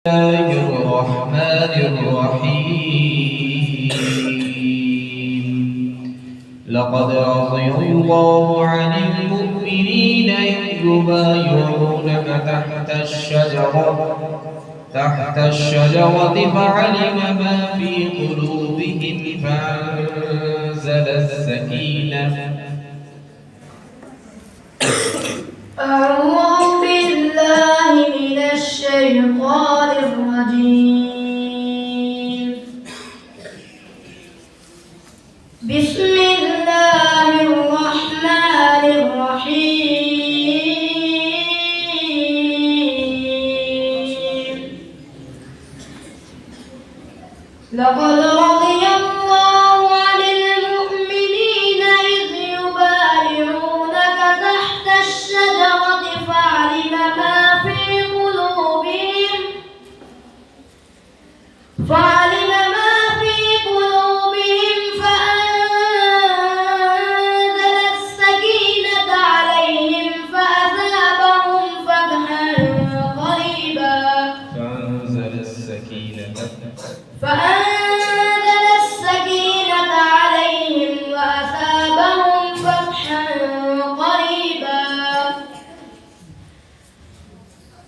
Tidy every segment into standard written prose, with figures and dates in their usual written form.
الله الرحمن الرحيم. لقد رضي الله عن المؤمنين إذ يبايعونك تحت الشجرة فعلم ما في قلوبهم فأنزل السكينة. أعوذ بالله من الشيطان الرجيم. بسم الله الرحمن الرحيم. لقد رضي الله عن المؤمنين إذ يبايعونك تحت الشجرة فعلم ما في قلوبهم فأنزل السكينة عليهم فأثابهم فتحا قريبا. فأنزل السكينة عليهم وأثابهم فتحا قريبا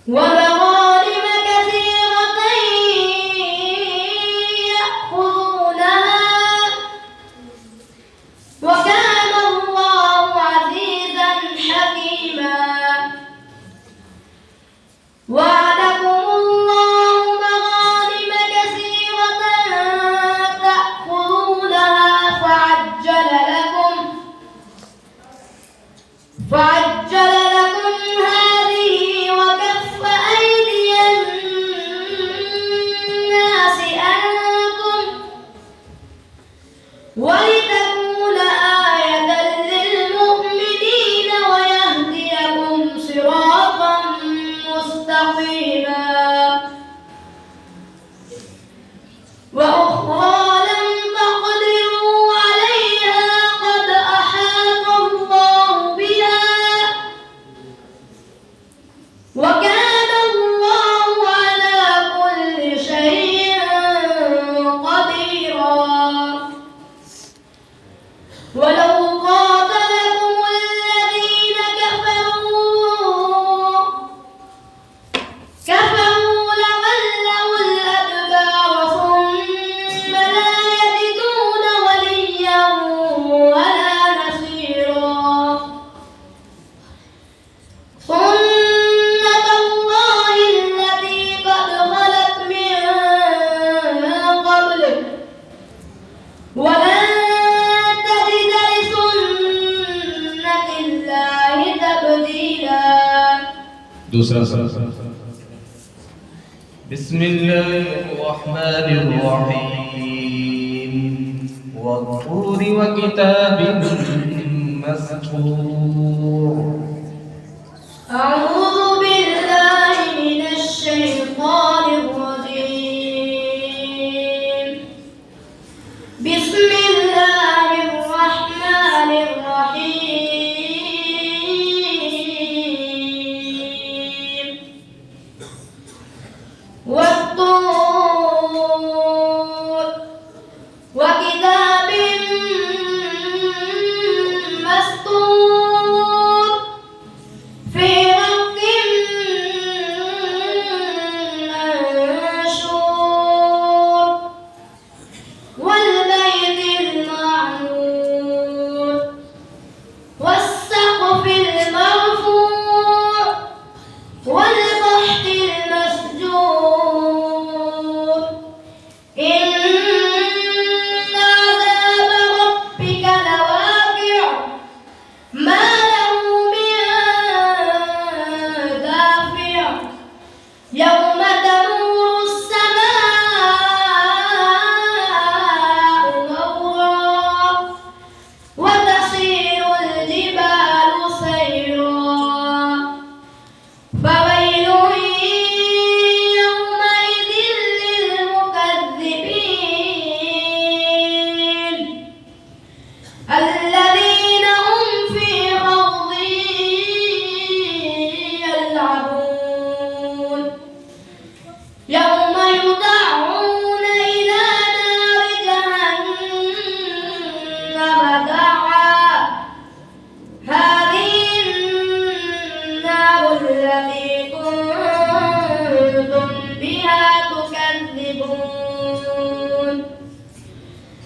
ومغانم كثيرة يأخذونها وكان الله عزيزا حكيما. وعدكم الله مغانم كثيرة تأخذونها فعجل لكم هذه وكف أيدي الناس عنكم ولتكون آية للمؤمنين ويهديكم صراطا مستقيما. وأخرى لم تقدروا عليها قد أحاط الله بها وكان الله على كل شيء قديرا. ولو قاتلكم الذين كفروا لولوا الأدبار ثم لا يجدون وليا ولا نصيرا. سنة الله التي قد خلت من قبل ولن تجد لسنة الله تبديلا. दूसरा بسم الله الرحمن الرحيم. والطور وكتاب مسطور. أعوذ بالله من الشيطان الرجيم. بسم الله الرحمن الرحيم. والطور وكتاب مسطور في رق منشور والبيت المعمور والسقف المرفوع والبحر المسجور يوم يدعون إلى نار جهنم دعا هذه النار التي كنتم بها تكذبون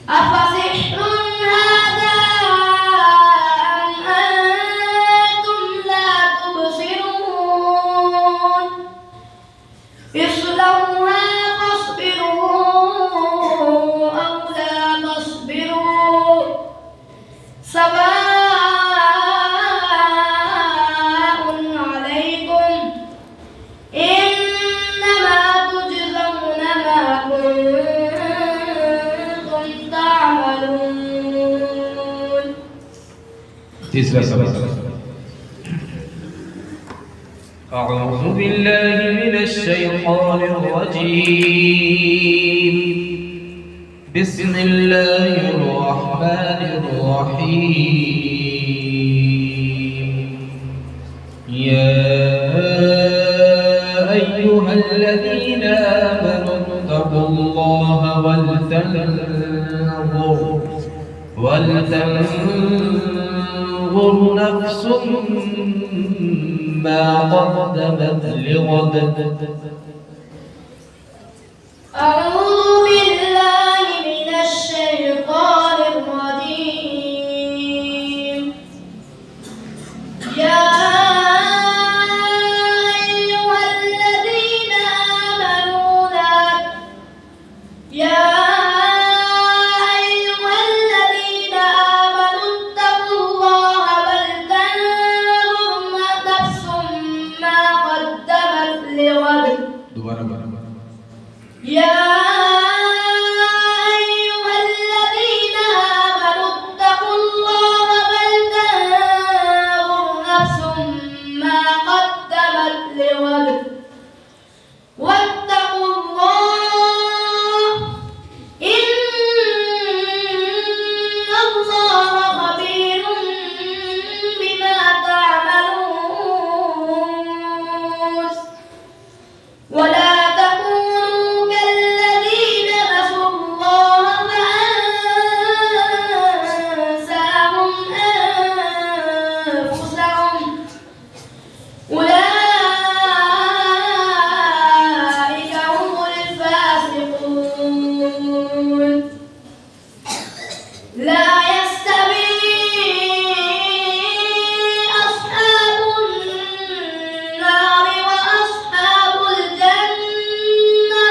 أفسحر هذا أم أنتم لا تبصرون اصلوها فاصبروا أو لا تصبروا سواء عليكم إنما تجزون ما كنتم تعملون. तीसरा सबक أعوذ بالله من الشيطان الرجيم بسم الله الرحمن الرحيم يا أيها الذين آمنوا اتقوا الله ولتنظر نفس ما قدمت لغد. أعوذ بالله من الشيطان الرجيم يا أيها الذين آمنوا اتقوا الله ولتنظر نفس ما قدمت لغد. يا أيها الذين آمنوا اتقوا الله ولتنظر نفس ما قدمت لغد واتقوا الله إن الله خبير بما تعملون. ولا تكونوا كالذين نسوا الله فأنساهم أنفسهم أولئك هم الفاسقون. لا يستوي أصحاب النار وأصحاب الجنة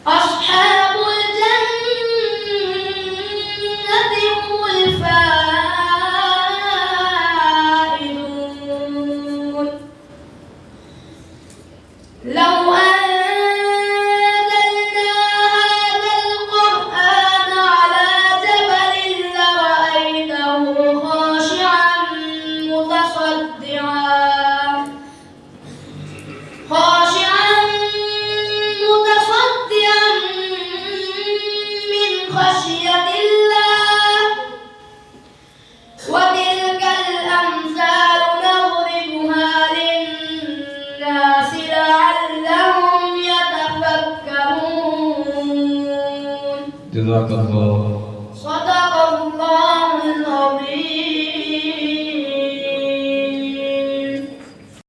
أصحاب الجنة هم الفائزون. لو أنزلنا هذا القرآن على جبل لرأيته خاشعا متصدعا من خشية الله. وتلك الأمثال نضربها للناس لعلهم يتفكرون. جزاك الله